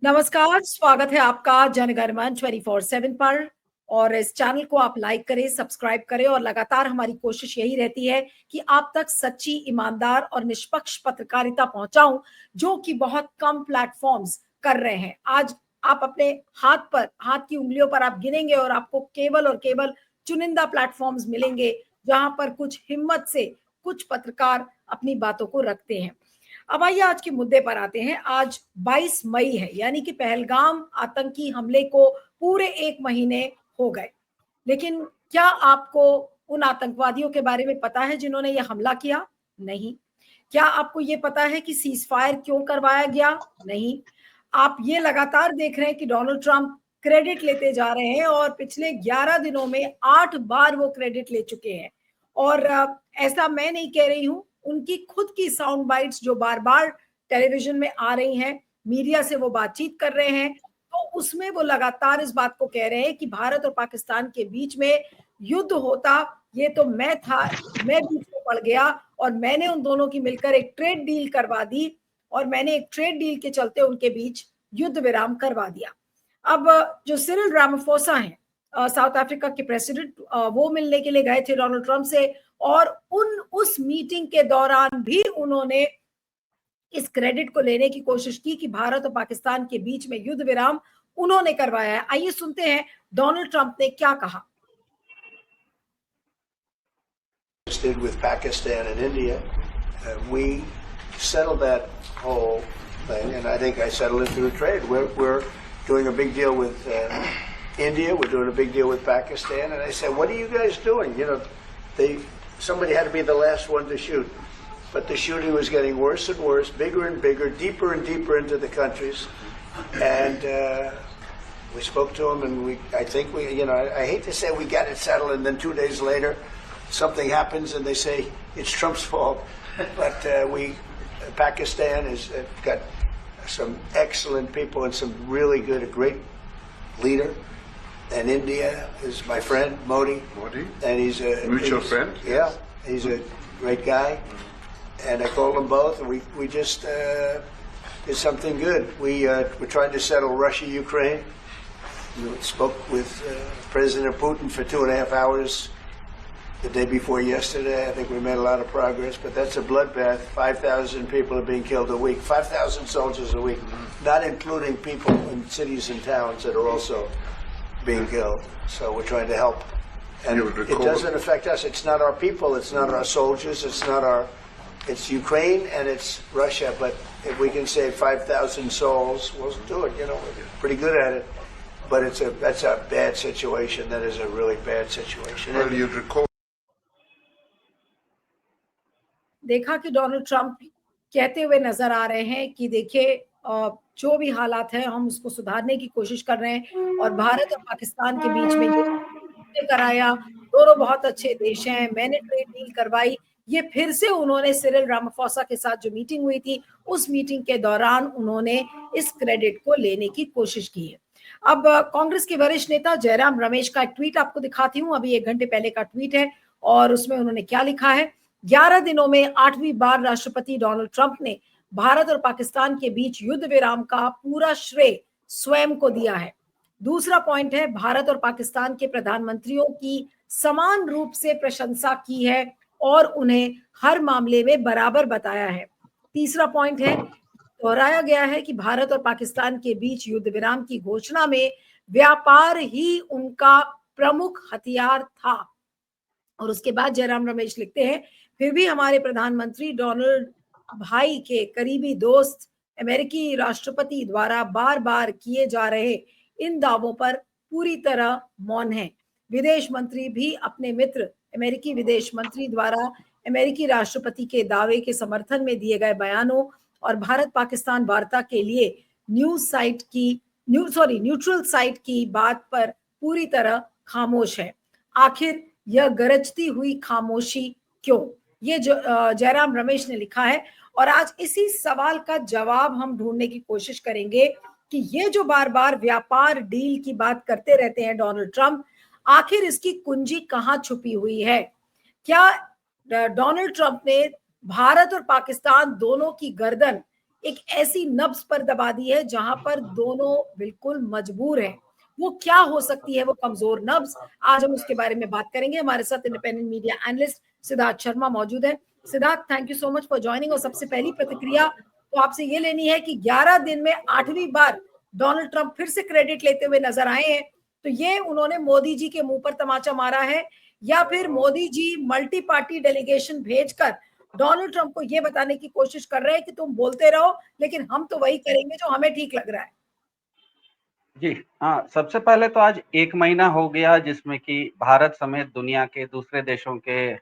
नमस्कार, स्वागत है आपका जनगणमन 24/7 पर। और इस चैनल को आप लाइक करें, सब्सक्राइब करें और लगातार हमारी कोशिश यही रहती है कि आप तक सच्ची, ईमानदार और निष्पक्ष पत्रकारिता पहुंचाऊं, जो कि बहुत कम प्लेटफॉर्म्स कर रहे हैं। आज आप अपने हाथ की उंगलियों पर आप गिनेंगे और आपको केवल और केवल चुनिंदा प्लेटफॉर्म्स मिलेंगे, जहां पर कुछ हिम्मत से कुछ पत्रकार अपनी बातों को रखते हैं। अब आइए आज के मुद्दे पर आते हैं। आज 22 मई है, यानी कि पहलगाम आतंकी हमले को पूरे 1 महीने हो गए। लेकिन क्या आपको उन आतंकवादियों के बारे में पता है जिन्होंने यह हमला किया? नहीं। क्या आपको ये पता है कि सीज फायर क्यों करवाया गया? नहीं। आप ये लगातार देख रहे हैं कि डोनाल्ड ट्रंप क्रेडिट लेते जा रहे हैं और पिछले 11 दिनों में 8 बार वो क्रेडिट ले चुके हैं। और ऐसा मैं नहीं कह रही हूं, उनकी खुद की साउंड बाइट्स जो बार बार टेलीविजन में आ रही हैं, मीडिया से वो बातचीत कर रहे हैं, तो उसमें वो लगातार इस बात को कह रहे हैं कि भारत और पाकिस्तान के बीच में युद्ध होता, ये तो मैं बीच में पड़ गया और मैंने उन दोनों की मिलकर एक ट्रेड डील करवा दी और मैंने एक ट्रेड डील के चलते उनके बीच युद्ध विराम करवा दिया। अब जो सिरिल रामाफोसा हैं, साउथ अफ्रीका के प्रेसिडेंट, वो मिलने के लिए गए थे डोनाल्ड ट्रंप से और उस मीटिंग के दौरान भी उन्होंने इस क्रेडिट को लेने की कोशिश की कि भारत और पाकिस्तान के बीच में युद्ध विराम उन्होंने करवाया है। आइए सुनते हैं डोनाल्ड ट्रंप ने क्या कहा। Did with Pakistan and India, we settled that whole thing, and I think I settled it through trade. We're doing a big deal with India. We're doing a big deal with Pakistan, and I said, "What are you guys doing?" You know, somebody had to be the last one to shoot, but the shooting was getting worse and worse, bigger and bigger, deeper and deeper into the countries, and we spoke to them, and I think I hate to say we got it settled, and then 2 days later, something happens, and they say it's Trump's fault. But Pakistan has got some excellent people and some really good, a great leader. And India is my friend Modi, and he's a mutual friend. Yeah, he's a great guy. And I called them both, and we just did something good. We're trying to settle Russia, Ukraine. We spoke with President Putin for 2.5 hours. The day before yesterday, I think we made a lot of progress, but that's a bloodbath. 5,000 people are being killed a week, 5,000 soldiers a week, not including people in cities and towns that are also being killed. So we're trying to help. And it doesn't affect us. It's not our people. It's not our soldiers. It's Ukraine and it's Russia. But if we can save 5,000 souls, we'll do it. We're pretty good at it. But that's a bad situation. That is a really bad situation. Well, you'd recall. देखा कि Donald Trump कहते हुए नजर आ रहे हैं कि देखिए, जो भी हालात है हम उसको सुधारने की कोशिश कर रहे हैं और भारत और पाकिस्तान के बीच में ये कराया, दोनों बहुत अच्छे देश हैं, मैंने ट्रेड डील करवाई। ये फिर से उन्होंने सिरिल रामाफोसा के साथ जो मीटिंग हुई थी, उस मीटिंग के दौरान उन्होंने इस क्रेडिट को लेने की कोशिश की है। अब कांग्रेस के वरिष्ठ नेता जयराम रमेश का एक ट्वीट आपको दिखाती हूँ, अभी 1 घंटे पहले का ट्वीट है और उसमें उन्होंने क्या लिखा है। 11 दिनों में 8वीं बार राष्ट्रपति डोनाल्ड ट्रंप ने भारत और पाकिस्तान के बीच युद्ध विराम का पूरा श्रेय स्वयं को दिया है। दूसरा पॉइंट है, भारत और पाकिस्तान के प्रधानमंत्रियों की समान रूप से प्रशंसा की है और उन्हें हर मामले में बराबर बताया है। तीसरा पॉइंट है, दोहराया गया है कि भारत और पाकिस्तान के बीच युद्ध विराम की घोषणा में व्यापार ही उनका प्रमुख हथियार था। और उसके बाद जयराम रमेश लिखते हैं, फिर भी हमारे प्रधानमंत्री डोनाल्ड भाई के करीबी दोस्त अमेरिकी राष्ट्रपति द्वारा बार बार किए जा रहे इन दावों पर पूरी तरह मौन हैं। विदेश मंत्री भी अपने मित्र अमेरिकी विदेश मंत्री द्वारा अमेरिकी राष्ट्रपति के दावे के समर्थन में दिए गए बयानों और भारत पाकिस्तान वार्ता के लिए न्यूट्रल साइट की बात पर पूरी तरह खामोश है। आखिर यह गरजती हुई खामोशी क्यों? ये जो जयराम रमेश ने लिखा है और आज इसी सवाल का जवाब हम ढूंढने की कोशिश करेंगे कि ये जो बार बार व्यापार डील की बात करते रहते हैं डोनाल्ड ट्रंप, आखिर इसकी कुंजी कहाँ छुपी हुई है? क्या डोनाल्ड ट्रंप ने भारत और पाकिस्तान दोनों की गर्दन एक ऐसी नब्ज पर दबा दी है जहां पर दोनों बिल्कुल मजबूर हैं। वो क्या हो सकती है वो कमजोर नब्ज? आज हम उसके बारे में बात करेंगे। हमारे साथ independent media analyst Siddharth Sharma मौजूद है। Siddharth, thank you so much for joining. और सबसे पहली प्रतिक्रिया तो आपसे ये लेनी है कि 11 दिन में 8वीं बार डोनाल्ड ट्रंप फिर से क्रेडिट लेते हुए नजर आए हैं। तो ये उन्होंने मोदी जी के मुंह पर तमाचा मारा है, या फिर Modi ji multi party delegation भेजकर डोनाल्ड ट्रंप को ये बताने की कोशिश कर रहे हैं कि तुम बोलते रहो लेकिन हम तो वही करेंगे जो हमें ठीक लग रहा है? जी, हाँ, सबसे पहले तो आज 1 महीना हो गया जिसमें कि भारत समेत दुनिया के दूसरे देशों के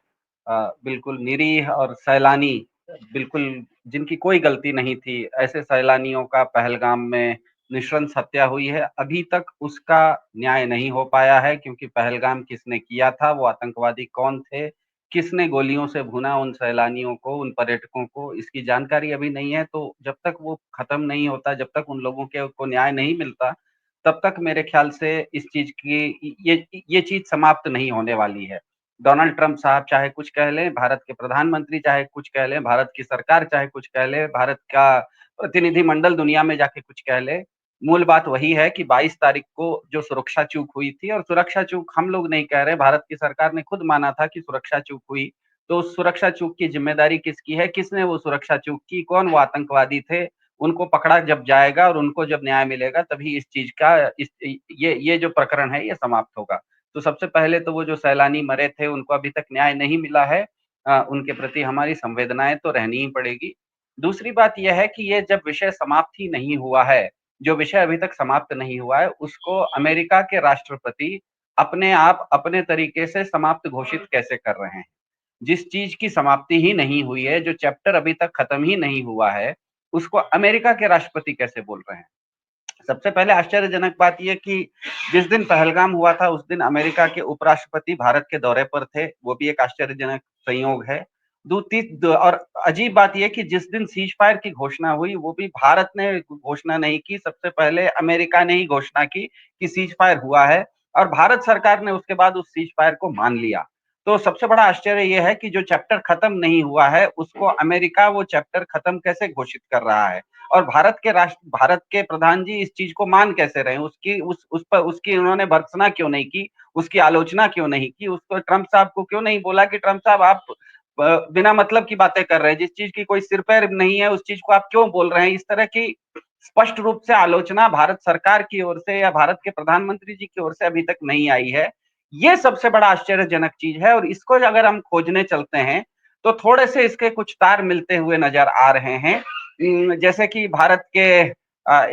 बिल्कुल निरीह और सैलानी, बिल्कुल जिनकी कोई गलती नहीं थी, ऐसे सैलानियों का पहलगाम में नृशंस हत्या हुई है। अभी तक उसका न्याय नहीं हो पाया है क्योंकि पहलगाम किसने किया था, वो आतंकवादी कौन थे, किसने गोलियों से भुना उन सैलानियों को, उन पर्यटकों को, इसकी जानकारी अभी नहीं है। तो जब तक वो खत्म नहीं होता, जब तक उन लोगों के को न्याय नहीं मिलता, तब तक मेरे ख्याल से इस चीज की ये चीज समाप्त नहीं होने वाली है। डोनाल्ड ट्रंप साहब चाहे कुछ कह लें, भारत के प्रधानमंत्री चाहे कुछ कह लें, भारत की सरकार चाहे कुछ कह ले, भारत का प्रतिनिधिमंडल दुनिया में जाके कुछ कह ले, मूल बात वही है कि 22 तारीख को जो सुरक्षा चूक हुई थी, और सुरक्षा चूक हम लोग नहीं कह रहे, भारत की सरकार ने खुद माना था कि सुरक्षा चूक हुई। तो उस सुरक्षा चूक की जिम्मेदारी किसकी है? किसने वो सुरक्षा चूक की? कौन वो आतंकवादी थे? उनको पकड़ा जब जाएगा और उनको जब न्याय मिलेगा तभी इस चीज का ये जो प्रकरण है ये समाप्त होगा। तो सबसे पहले तो वो जो सैलानी मरे थे उनको अभी तक न्याय नहीं मिला है। उनके प्रति हमारी संवेदनाएं तो रहनी ही पड़ेगी। दूसरी बात यह है कि ये जब विषय समाप्त ही नहीं हुआ है, जो विषय अभी तक समाप्त नहीं हुआ है, उसको अमेरिका के राष्ट्रपति अपने आप अपने तरीके से समाप्त घोषित कैसे कर रहे हैं? जिस चीज की समाप्ति ही नहीं हुई है, जो चैप्टर अभी तक खत्म ही नहीं हुआ है, उसको अमेरिका के राष्ट्रपति कैसे बोल रहे हैं? सबसे पहले आश्चर्यजनक बात यह कि जिस दिन पहलगाम हुआ था उस दिन अमेरिका के उपराष्ट्रपति भारत के दौरे पर थे, वो भी एक आश्चर्यजनक संयोग है। और अजीब बात यह कि जिस दिन सीज फायर की घोषणा हुई वो भी भारत ने घोषणा नहीं की, सबसे पहले अमेरिका ने ही घोषणा की कि सीज फायर हुआ है, और भारत सरकार ने उसके बाद उस सीज फायर को मान लिया। तो सबसे बड़ा आश्चर्य यह है कि जो चैप्टर खत्म नहीं हुआ है उसको अमेरिका वो चैप्टर खत्म कैसे घोषित कर रहा है, और भारत के प्रधान जी इस चीज को मान कैसे रहे हैं? उसकी उस पर उसकी उन्होंने भर्त्सना क्यों नहीं की? उसकी आलोचना क्यों नहीं की? उसको ट्रंप साहब को क्यों नहीं बोला कि ट्रंप साहब आप बिना मतलब की बातें कर रहे हैं, जिस चीज की कोई सिर पैर नहीं है उस चीज को आप क्यों बोल रहे हैं? इस तरह की स्पष्ट रूप से आलोचना भारत सरकार की ओर से या भारत के प्रधानमंत्री जी की ओर से अभी तक नहीं आई है। ये सबसे बड़ा आश्चर्यजनक चीज है, और इसको अगर हम खोजने चलते हैं तो थोड़े से इसके कुछ तार मिलते हुए नजर आ रहे हैं। जैसे कि भारत के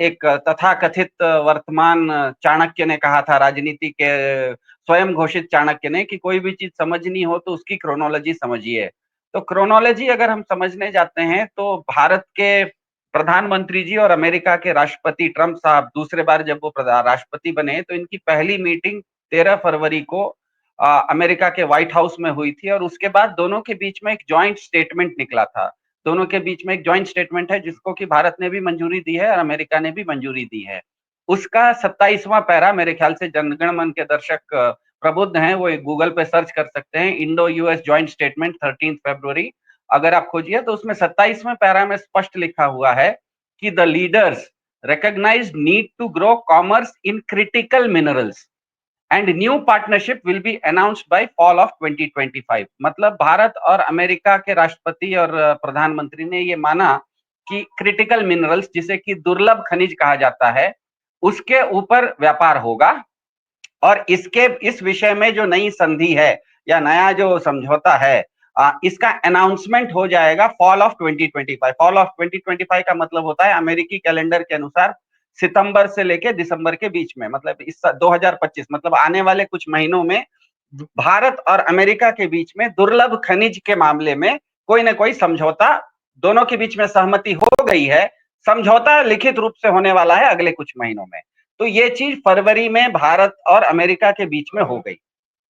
एक तथाकथित वर्तमान चाणक्य ने कहा था, राजनीति के स्वयं घोषित चाणक्य ने, कि कोई भी चीज समझनी हो तो उसकी क्रोनोलॉजी समझिए। तो क्रोनोलॉजी अगर हम समझने जाते हैं तो भारत के प्रधानमंत्री जी और अमेरिका के राष्ट्रपति ट्रंप साहब दूसरे बार जब वो राष्ट्रपति बने तो इनकी पहली मीटिंग 13 फरवरी को अमेरिका के व्हाइट हाउस में हुई थी, और उसके बाद दोनों के बीच में एक जॉइंट स्टेटमेंट निकला था। दोनों के बीच में एक जॉइंट स्टेटमेंट है जिसको कि भारत ने भी मंजूरी दी है और अमेरिका ने भी मंजूरी दी है। उसका 27वां पैरा, मेरे ख्याल से जनगण मन के दर्शक प्रबुद्ध हैं, वो गूगल पे सर्च कर सकते हैं, इंडो यूएस जॉइंट स्टेटमेंट 13 फरवरी। अगर आप खोजिए तो उसमें 27वें पैरा में स्पष्ट लिखा हुआ है कि the leaders recognize need to grow commerce in critical minerals and new partnership will be announced by fall of 2025। मतलब भारत और अमेरिका के राष्ट्रपति और प्रधानमंत्री ने ये माना कि क्रिटिकल मिनरल्स, जिसे कि दुर्लभ खनिज कहा जाता है, उसके ऊपर व्यापार होगा, और इस विषय में जो नई संधि है या नया जो समझौता है, इसका अनाउंसमेंट हो जाएगा फॉल ऑफ 2025। फॉल ऑफ 2025 का मतलब होता है अमेरिकी कैलेंडर के अनुसार सितंबर से लेके दिसंबर के बीच में, मतलब इस 2025, मतलब आने वाले कुछ महीनों में भारत और अमेरिका के बीच में दुर्लभ खनिज के मामले में कोई ना कोई समझौता, दोनों के बीच में सहमति हो गई है, समझौता लिखित रूप से होने वाला है अगले कुछ महीनों में। तो ये चीज फरवरी में भारत और अमेरिका के बीच में हो गई।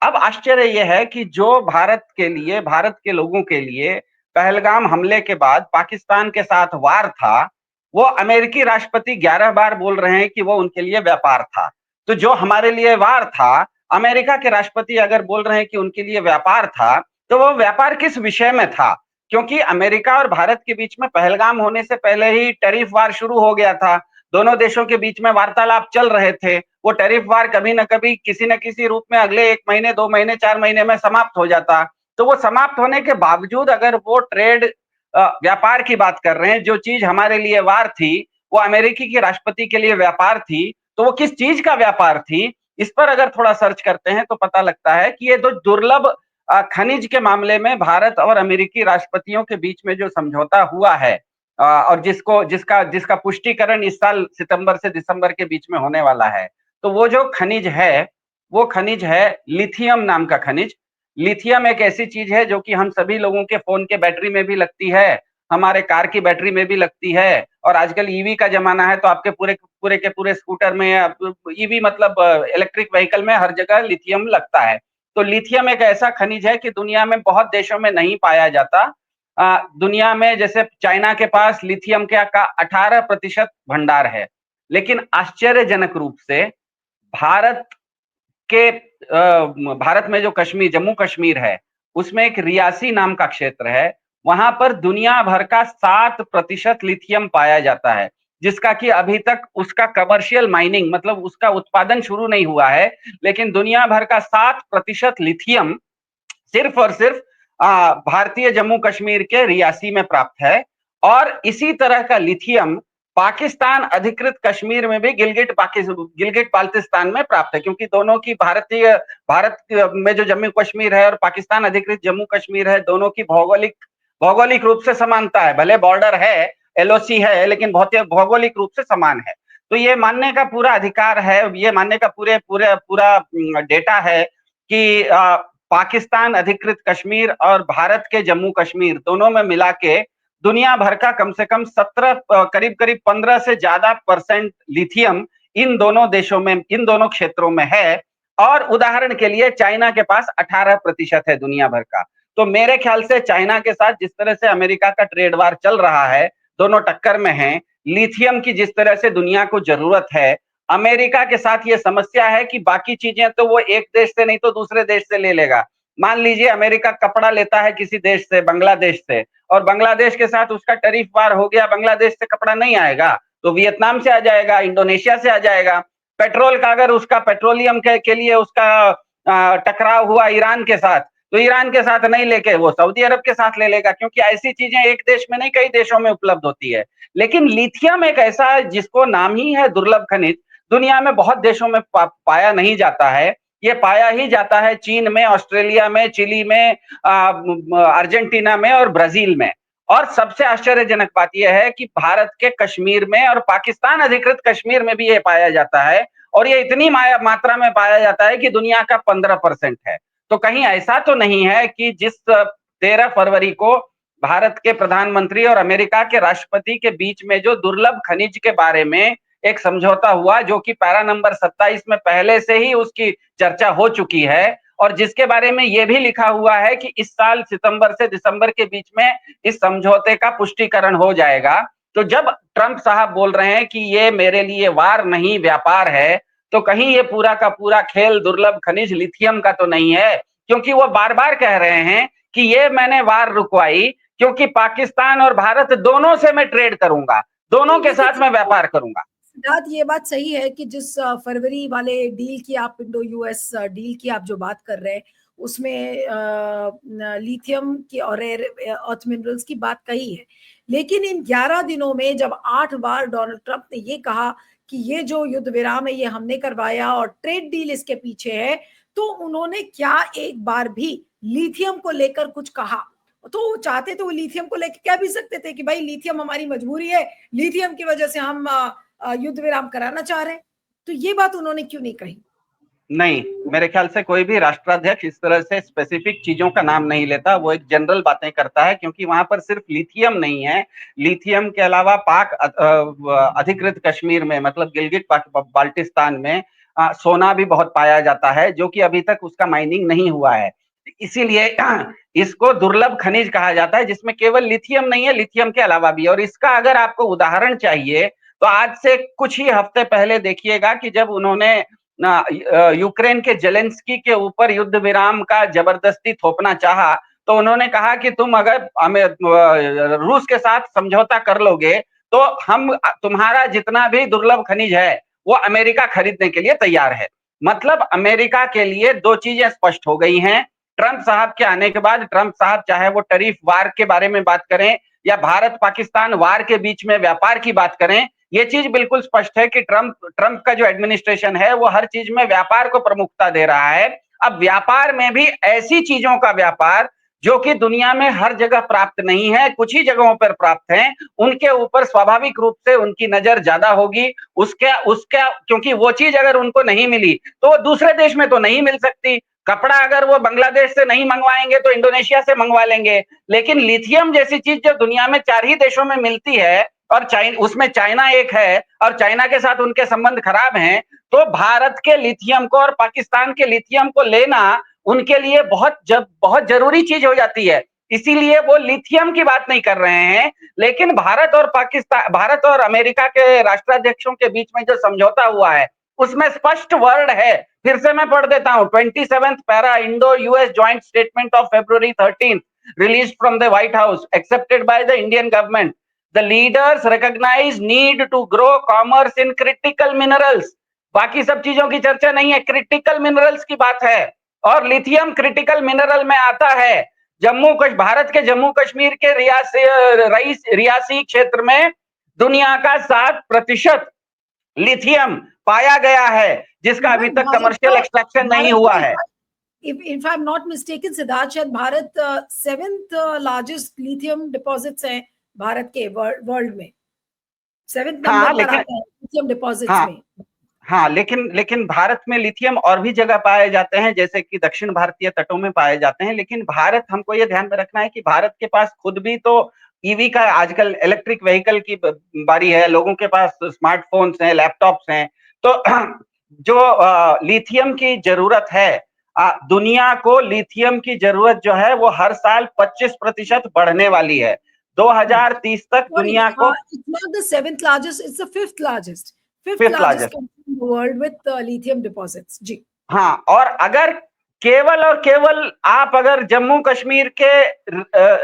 अब आश्चर्य यह है कि जो भारत के लिए, भारत के लोगों के लिए पहलगाम हमले के बाद पाकिस्तान के साथ वार था, वो अमेरिकी राष्ट्रपति 11 बार बोल रहे हैं कि वो उनके लिए व्यापार था। तो जो हमारे लिए वार था, अमेरिका के राष्ट्रपति अगर बोल रहे हैं कि उनके लिए व्यापार था, तो वो व्यापार किस विषय में था? क्योंकि अमेरिका और भारत के बीच में पहलगाम होने से पहले ही टैरिफ वार शुरू हो गया था। दोनों देशों के बीच में वार्तालाप चल रहे थे। वो टैरिफ वार कभी न कभी किसी न किसी रूप में अगले 1 महीने, 2 महीने, 4 महीने में समाप्त हो जाता। तो वो समाप्त होने के बावजूद अगर वो ट्रेड व्यापार की बात कर रहे हैं, जो चीज हमारे लिए वार थी, वो अमेरिकी के राष्ट्रपति के लिए व्यापार थी, तो वो किस चीज का व्यापार थी, इस पर अगर थोड़ा सर्च करते हैं तो पता लगता है कि ये दो दुर्लभ खनिज के मामले में भारत और अमेरिकी राष्ट्रपतियों के बीच में जो समझौता हुआ है, और जिसका पुष्टिकरण इस साल सितंबर से दिसंबर के बीच में होने वाला है, तो वो जो खनिज है, वो खनिज है लिथियम नाम का खनिज। लिथियम एक ऐसी चीज है जो कि हम सभी लोगों के फोन के बैटरी में भी लगती है, हमारे कार की बैटरी में भी लगती है, और आजकल ईवी का जमाना है तो आपके पूरे के पूरे स्कूटर में, ईवी मतलब इलेक्ट्रिक व्हीकल में हर जगह लिथियम लगता है। तो लिथियम एक ऐसा खनिज है कि दुनिया में बहुत देशों में नहीं पाया जाता। दुनिया में जैसे चाइना के पास लिथियम का 18% भंडार है, लेकिन आश्चर्यजनक रूप से भारत के भारत में जो कश्मीर, जम्मू कश्मीर है, उसमें एक रियासी नाम का क्षेत्र है, वहां पर दुनिया भर का 7% लिथियम पाया जाता है, जिसका कि अभी तक उसका कमर्शियल माइनिंग मतलब उसका उत्पादन शुरू नहीं हुआ है, लेकिन दुनिया भर का 7% लिथियम सिर्फ और सिर्फ भारतीय जम्मू कश्मीर के रियासी में प्राप्त है। और इसी तरह का लिथियम पाकिस्तान अधिकृत कश्मीर में भी गिलगिट बाल्टिस्तान में प्राप्त है, क्योंकि दोनों की भारत में जो जम्मू कश्मीर है और पाकिस्तान अधिकृत जम्मू कश्मीर है, दोनों की भौगोलिक रूप से समानता है। भले बॉर्डर है, एलओसी है, लेकिन भौगोलिक रूप से समान है। तो ये मानने का पूरा अधिकार है, ये मानने का पूरा डेटा है कि पाकिस्तान अधिकृत कश्मीर और भारत के जम्मू कश्मीर दोनों में मिला के दुनिया भर का कम से कम 17 करीब 15 से ज्यादा % लिथियम इन दोनों देशों में, इन दोनों क्षेत्रों में है। और उदाहरण के लिए चाइना के पास 18% है दुनिया भर का। तो मेरे ख्याल से चाइना के साथ जिस तरह से अमेरिका का ट्रेड वार चल रहा है, दोनों टक्कर में हैं, लिथियम की जिस तरह से दुनिया को जरूरत है, अमेरिका के साथ ये समस्या है कि बाकी चीजें तो वो एक देश से नहीं तो दूसरे देश से ले लेगा। मान लीजिए अमेरिका कपड़ा लेता है किसी देश से, बांग्लादेश से, और बांग्लादेश के साथ उसका टैरिफ वार हो गया, बांग्लादेश से कपड़ा नहीं आएगा तो वियतनाम से आ जाएगा, इंडोनेशिया से आ जाएगा। पेट्रोल का अगर उसका पेट्रोलियम के लिए उसका टकराव हुआ ईरान के साथ, तो ईरान के साथ नहीं लेके वो सऊदी अरब के साथ ले लेगा, क्योंकि ऐसी चीजें एक देश में नहीं कई देशों में उपलब्ध होती है। लेकिन लिथियम एक ऐसा जिसको नाम ही है दुर्लभ खनिज, दुनिया में बहुत देशों में पाया नहीं जाता है। ये पाया ही जाता है चीन में, ऑस्ट्रेलिया में, चिली में, अर्जेंटीना में और ब्राजील में। और सबसे आश्चर्यजनक बात यह है कि भारत के कश्मीर में और पाकिस्तान अधिकृत कश्मीर में भी ये पाया जाता है, और ये इतनी मात्रा में पाया जाता है कि दुनिया का 15% है। तो कहीं ऐसा तो नहीं है कि जिस 13 फरवरी को भारत के प्रधानमंत्री और अमेरिका के राष्ट्रपति के बीच में जो दुर्लभ खनिज के बारे में एक समझौता हुआ, जो कि पैरा नंबर 27 में पहले से ही उसकी चर्चा हो चुकी है, और जिसके बारे में यह भी लिखा हुआ है कि इस साल सितंबर से दिसंबर के बीच में इस समझौते का पुष्टिकरण हो जाएगा। तो जब ट्रंप साहब बोल रहे हैं कि ये मेरे लिए वार नहीं व्यापार है, तो कहीं ये पूरा का पूरा खेल दुर्लभ खनिज लिथियम का तो नहीं है, क्योंकि वो बार बार कह रहे हैं कि ये मैंने वार रुकवाई क्योंकि पाकिस्तान और भारत दोनों से मैं ट्रेड करूंगा, दोनों के साथ मैं व्यापार करूंगा। सिद्धार्थ, ये बात सही है कि जिस फरवरी वाले डील की आप, इंडो यूएस डील की आप जो बात कर रहे हैं, उसमें लिथियम की और रेयर अर्थ मिनरल्स की बात कही है। लेकिन इन 11 दिनों में जब 8 बार डोनाल्ड ट्रंप ने ये कहा कि ये जो युद्ध विराम है ये हमने करवाया और ट्रेड डील इसके पीछे है, तो उन्होंने क्या एक बार भी लिथियम को लेकर कुछ कहा? तो चाहते तो वो लिथियम को लेकर क्या भी सकते थे कि भाई लिथियम हमारी मजबूरी है, लिथियम की वजह से हम युद्ध विराम कराना चाह रहे हैं। तो ये बात उन्होंने क्यों नहीं कही? नहीं, मेरे ख्याल से कोई भी राष्ट्राध्यक्ष इस तरह से स्पेसिफिक चीजों का नाम नहीं लेता, वो एक जनरल बातें करता है, क्योंकि वहां पर सिर्फ लिथियम नहीं है, लिथियम के अलावा पाक अधिकृत कश्मीर में मतलब गिलगिट बाल्टिस्तान में सोना भी बहुत पाया जाता है, जो कि अभी तक उसका माइनिंग नहीं हुआ है। इसीलिए इसको दुर्लभ खनिज कहा जाता है, जिसमें केवल लिथियम नहीं है, लिथियम के अलावा भी। और इसका अगर आपको उदाहरण चाहिए तो आज से कुछ ही हफ्ते पहले देखिएगा कि जब उन्होंने यूक्रेन के जेलेंस्की के ऊपर युद्ध विराम का जबरदस्ती थोपना चाहा, तो उन्होंने कहा कि तुम अगर रूस के साथ समझौता कर लोगे तो हम तुम्हारा जितना भी दुर्लभ खनिज है वो अमेरिका खरीदने के लिए तैयार है। मतलब अमेरिका के लिए दो चीजें स्पष्ट हो गई हैं। ट्रंप साहब के आने के बाद ट्रंप साहब चाहे वो टैरिफ वार के बारे में बात करें या भारत पाकिस्तान वार के बीच में व्यापार की बात करें, ये चीज बिल्कुल स्पष्ट है कि ट्रंप का जो एडमिनिस्ट्रेशन है वो हर चीज में व्यापार को प्रमुखता दे रहा है। अब व्यापार में भी ऐसी चीजों का व्यापार जो कि दुनिया में हर जगह प्राप्त नहीं है, कुछ ही जगहों पर प्राप्त हैं, उनके ऊपर स्वाभाविक रूप से उनकी नजर ज्यादा होगी। उसका क्योंकि वो चीज अगर उनको नहीं मिली तो वो दूसरे देश में तो नहीं मिल सकती। कपड़ा अगर वो बांग्लादेश से नहीं मंगवाएंगे तो इंडोनेशिया से मंगवा लेंगे, लेकिन लिथियम जैसी चीज जो दुनिया में 4 ही देशों में मिलती है और उसमें चाइना एक है और चाइना के साथ उनके संबंध खराब हैं, तो भारत के लिथियम को और पाकिस्तान के लिथियम को लेना उनके लिए बहुत जरूरी चीज हो जाती है। इसीलिए वो लिथियम की बात नहीं कर रहे हैं, लेकिन भारत और अमेरिका के राष्ट्राध्यक्षों के बीच में जो समझौता हुआ है उसमें स्पष्ट वर्ड है। फिर से मैं पढ़ देता हूं, 27th para Indo US joint statement of February 13 released from the White House accepted by the Indian government. The leaders recognize need to grow commerce in critical minerals. बाकी सब चीजों की चर्चा नहीं है, क्रिटिकल मिनरल्स की बात है और लिथियम क्रिटिकल मिनरल में आता है। भारत के जम्मू कश्मीर के रियासी क्षेत्र में दुनिया का 7% लिथियम पाया गया है, जिसका अभी तक कमर्शियल एक्सट्रैक्शन नहीं हुआ है। If I'm not mistaken, Siddharth, शायद Bharat 7th largest lithium deposits हैं भारत के वर्ल्ड में, 7th नंबर पर आता है लिथियम डिपॉजिट्स में। हाँ, लेकिन भारत में लिथियम और भी जगह पाए जाते हैं, जैसे कि दक्षिण भारतीय तटों में पाए जाते हैं, लेकिन भारत, हमको ये ध्यान में रखना है कि भारत के पास खुद भी तो ईवी का आजकल इलेक्ट्रिक व्हीकल की बारी है, लोगों के पास स्मार्टफोन्स हैं, लैपटॉप्स हैं, तो जो लिथियम की जरूरत है, दुनिया को लिथियम की जरूरत जो है वो हर साल 25% बढ़ने वाली है। 2030 तक दुनिया को It's not the 7th largest, it's the 5th largest country in the world with lithium deposits. जी हाँ, और अगर केवल आप अगर जम्मू कश्मीर के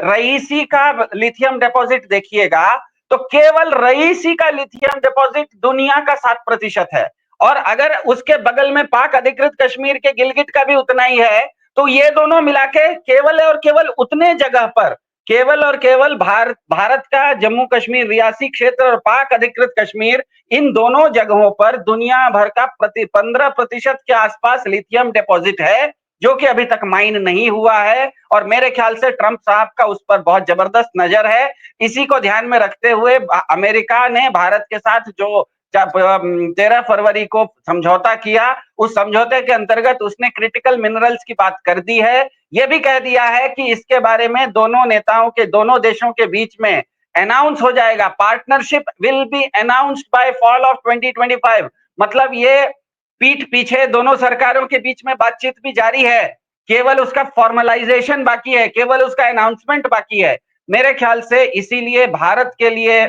रईसी का लिथियम डिपॉजिट देखिएगा तो केवल रईसी का लिथियम डिपॉजिट दुनिया का 7% है, और अगर उसके बगल में पाक अधिकृत कश्मीर के गिलगिट का भी उतना ही है, तो ये दोनों मिला के केवल और केवल उतने जगह पर केवल भारत का जम्मू कश्मीर रियासी क्षेत्र और पाक अधिकृत कश्मीर, इन दोनों जगहों पर दुनिया भर का 15% के आसपास लिथियम डिपॉजिट है, जो कि अभी तक माइन नहीं हुआ है। और मेरे ख्याल से ट्रंप साहब का उस पर बहुत जबरदस्त नजर है। इसी को ध्यान में रखते हुए अमेरिका ने भारत के साथ जो 13 फरवरी को समझौता किया, उस समझौते के अंतर्गत उसने क्रिटिकल मिनरल्स की बात कर दी है। यह भी कह दिया है कि इसके बारे में दोनों देशों के बीच में अनाउंस हो जाएगा, partnership will be announced by fall of 2025। मतलब ये पीठ पीछे दोनों सरकारों के बीच में बातचीत भी जारी है, केवल उसका फॉर्मलाइजेशन बाकी है, केवल उसका अनाउंसमेंट बाकी है। मेरे ख्याल से इसीलिए भारत के लिए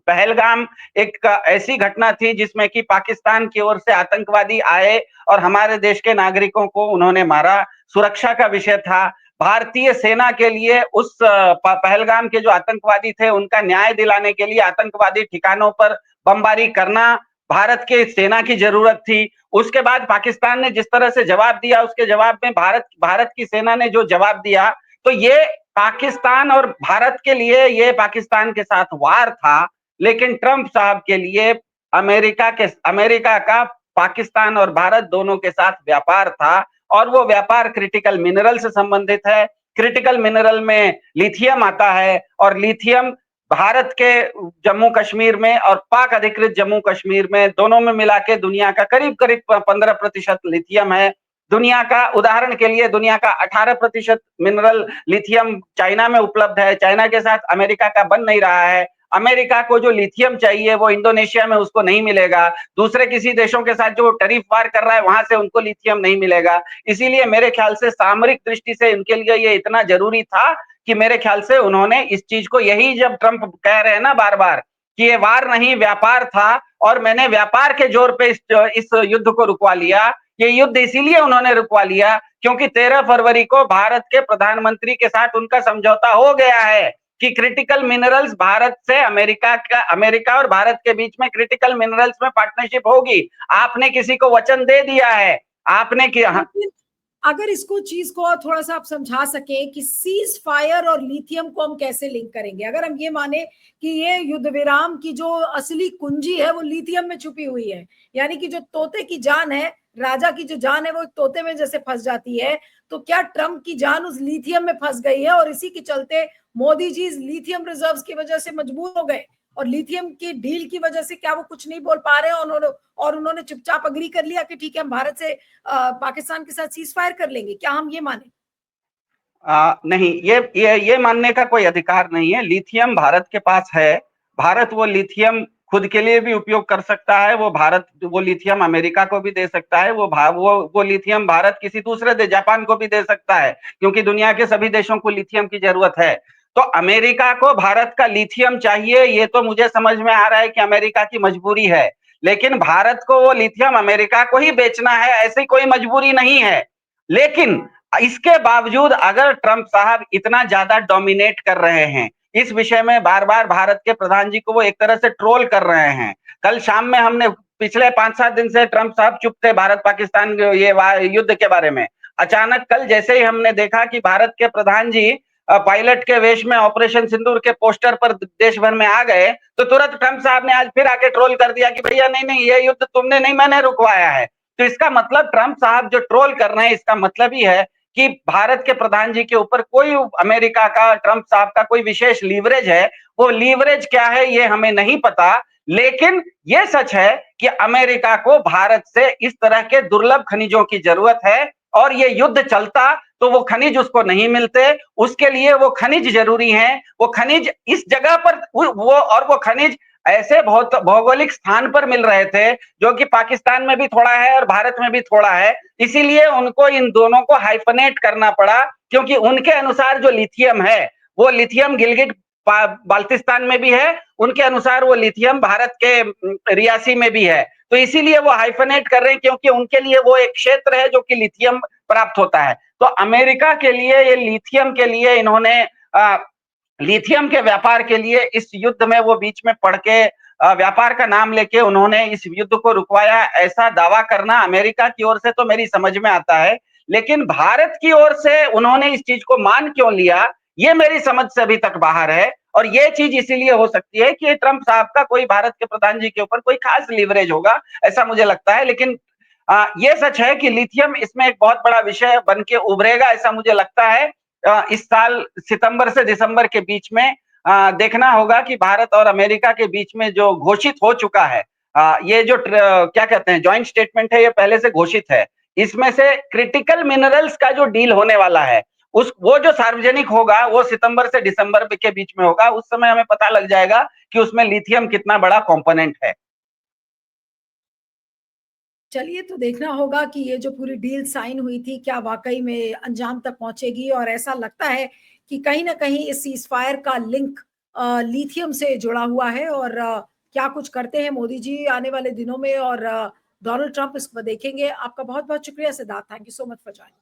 पहलगाम एक ऐसी घटना थी जिसमें कि पाकिस्तान की ओर से आतंकवादी आए और हमारे देश के नागरिकों को उन्होंने मारा, सुरक्षा का विषय था। भारतीय सेना के लिए उस पहलगाम के जो आतंकवादी थे उनका न्याय दिलाने के लिए आतंकवादी ठिकानों पर बमबारी करना भारत के सेना की जरूरत थी। उसके बाद पाकिस्तान ने जिस तरह से जवाब दिया, उसके जवाब में भारत की सेना ने जो जवाब दिया, तो ये पाकिस्तान और भारत के लिए ये पाकिस्तान के साथ वार था, लेकिन ट्रंप साहब के लिए अमेरिका का पाकिस्तान और भारत दोनों के साथ व्यापार था, और वो व्यापार क्रिटिकल मिनरल से संबंधित है। क्रिटिकल मिनरल में लिथियम आता है, और लिथियम भारत के जम्मू कश्मीर में और पाक अधिकृत जम्मू कश्मीर में, दोनों में मिला के दुनिया का करीब 15% लिथियम है। दुनिया का, उदाहरण के लिए, दुनिया का 18% मिनरल लिथियम चाइना में उपलब्ध है। चाइना के साथ अमेरिका का बन नहीं रहा है। अमेरिका को जो लिथियम चाहिए वो इंडोनेशिया में उसको नहीं मिलेगा। दूसरे किसी देशों के साथ जो टैरिफ वार कर रहा है वहां से उनको लिथियम नहीं मिलेगा। इसीलिए मेरे ख्याल से सामरिक दृष्टि से इनके लिए ये इतना जरूरी था कि मेरे ख्याल से उन्होंने इस चीज को, यही जब ट्रंप कह रहे हैं ना बार बार कि ये वार नहीं व्यापार था और मैंने व्यापार के जोर पे इस युद्ध को रुकवा लिया, ये युद्ध इसीलिए उन्होंने रुकवा लिया क्योंकि 13 फरवरी को भारत के प्रधानमंत्री के साथ उनका समझौता हो गया है कि क्रिटिकल मिनरल्स भारत से अमेरिका और भारत के बीच में क्रिटिकल मिनरल्स में पार्टनरशिप होगी। आपने किसी को वचन दे दिया है, आपने लेकिन अगर इसको चीज को थोड़ा सा आप समझा सके कि सीज फायर और लिथियम को हम कैसे लिंक करेंगे, अगर हम ये माने कि ये युद्ध विराम की जो असली कुंजी है वो लिथियम में छुपी हुई है, यानी कि जो तोते की जान है, राजा की जो जान है वो तोते में जैसे फंस जाती है, तो क्या ट्रंप की जान उस लिथियम में फंस गई है और इसी के चलते मोदी जी लिथियम रिजर्व्स की वजह से मजबूर हो गए और लिथियम की डील की वजह से क्या वो कुछ नहीं बोल पा रहे हैं और उन्होंने चुपचाप अग्री कर लिया कि ठीक है हम भारत से पाकिस्तान के साथ सीज फायर कर लेंगे, क्या हम ये माने? नहीं, ये मानने का कोई अधिकार नहीं है। लिथियम भारत के पास है, भारत वो लिथियम खुद के लिए भी उपयोग कर सकता है, वो लिथियम अमेरिका को भी दे सकता है, वो लिथियम भारत किसी दूसरे देश जापान को भी दे सकता है, क्योंकि दुनिया के सभी देशों को लिथियम की जरूरत है। तो अमेरिका को भारत का लिथियम चाहिए, ये तो मुझे समझ में आ रहा है कि अमेरिका की मजबूरी है, लेकिन भारत को वो लिथियम अमेरिका को ही बेचना है, ऐसी कोई मजबूरी नहीं है। लेकिन इसके बावजूद अगर ट्रंप साहब इतना ज्यादा डोमिनेट कर रहे हैं इस विषय में, बार बार भारत के प्रधान जी को वो एक तरह से ट्रोल कर रहे हैं। कल शाम में हमने पिछले 5-7 दिन से ट्रंप साहब चुप थे भारत पाकिस्तान ये युद्ध के बारे में। अचानक कल जैसे ही हमने देखा कि भारत के प्रधान जी पायलट के वेश में ऑपरेशन सिंदूर के पोस्टर पर देश भर में आ गए, तो तुरंत ट्रंप साहब ने आज फिर आके ट्रोल कर दिया कि भैया नहीं, ये युद्ध तुमने नहीं, मैंने रुकवाया है। तो इसका मतलब ट्रंप साहब जो ट्रोल कर रहे हैं, इसका मतलब ही है कि भारत के प्रधान जी के ऊपर कोई अमेरिका का, ट्रंप साहब का कोई विशेष लीवरेज है। वो लीवरेज क्या है ये हमें नहीं पता, लेकिन ये सच है कि अमेरिका को भारत से इस तरह के दुर्लभ खनिजों की जरूरत है, और ये युद्ध चलता तो वो खनिज उसको नहीं मिलते, उसके लिए वो खनिज जरूरी हैं। वो खनिज इस जगह पर वो खनिज ऐसे बहुत भौगोलिक स्थान पर मिल रहे थे जो कि पाकिस्तान में भी थोड़ा है और भारत में भी थोड़ा है, इसीलिए उनको इन दोनों को हाइफनेट करना पड़ा, क्योंकि उनके अनुसार जो लिथियम है वो लिथियम गिलगिट बाल्टिस्तान में भी है, उनके अनुसार वो लिथियम भारत के रियासी में भी है। तो इसीलिए वो हाइफनेट कर रहे हैं, क्योंकि उनके लिए वो एक क्षेत्र है जो कि लिथियम प्राप्त होता है। तो अमेरिका के लिए ये लिथियम के लिए इन्होंने लिथियम के व्यापार के लिए इस युद्ध में वो बीच में पड़ के व्यापार का नाम लेके उन्होंने इस युद्ध को रुकवाया, ऐसा दावा करना अमेरिका की ओर से तो मेरी समझ में आता है, लेकिन भारत की ओर से उन्होंने इस चीज को मान क्यों लिया ये मेरी समझ से अभी तक बाहर है। और ये चीज इसीलिए हो सकती है कि ट्रंप साहब का कोई भारत के प्रधान जी के ऊपर कोई खास लीवरेज होगा, ऐसा मुझे लगता है। लेकिन ये सच है कि लिथियम इसमें एक बहुत बड़ा विषय बन के उभरेगा, ऐसा मुझे लगता है। इस साल सितंबर से दिसंबर के बीच में देखना होगा कि भारत और अमेरिका के बीच में जो घोषित हो चुका है, ये जो क्या कहते हैं जॉइंट स्टेटमेंट है, ये पहले से घोषित है। इसमें से क्रिटिकल मिनरल्स का जो डील होने वाला है वो जो सार्वजनिक होगा वो सितंबर से दिसंबर के बीच में होगा। उस समय हमें पता लग जाएगा कि उसमें लिथियम कितना बड़ा कंपोनेंट है। चलिए, तो देखना होगा कि ये जो पूरी डील साइन हुई थी क्या वाकई में अंजाम तक पहुंचेगी, और ऐसा लगता है कि कहीं ना कहीं इस सीज फायर का लिंक लिथियम से जुड़ा हुआ है। और क्या कुछ करते हैं मोदी जी आने वाले दिनों में, और डोनाल्ड ट्रंप इसको देखेंगे। आपका बहुत बहुत शुक्रिया Siddharth, thank you so much for joining.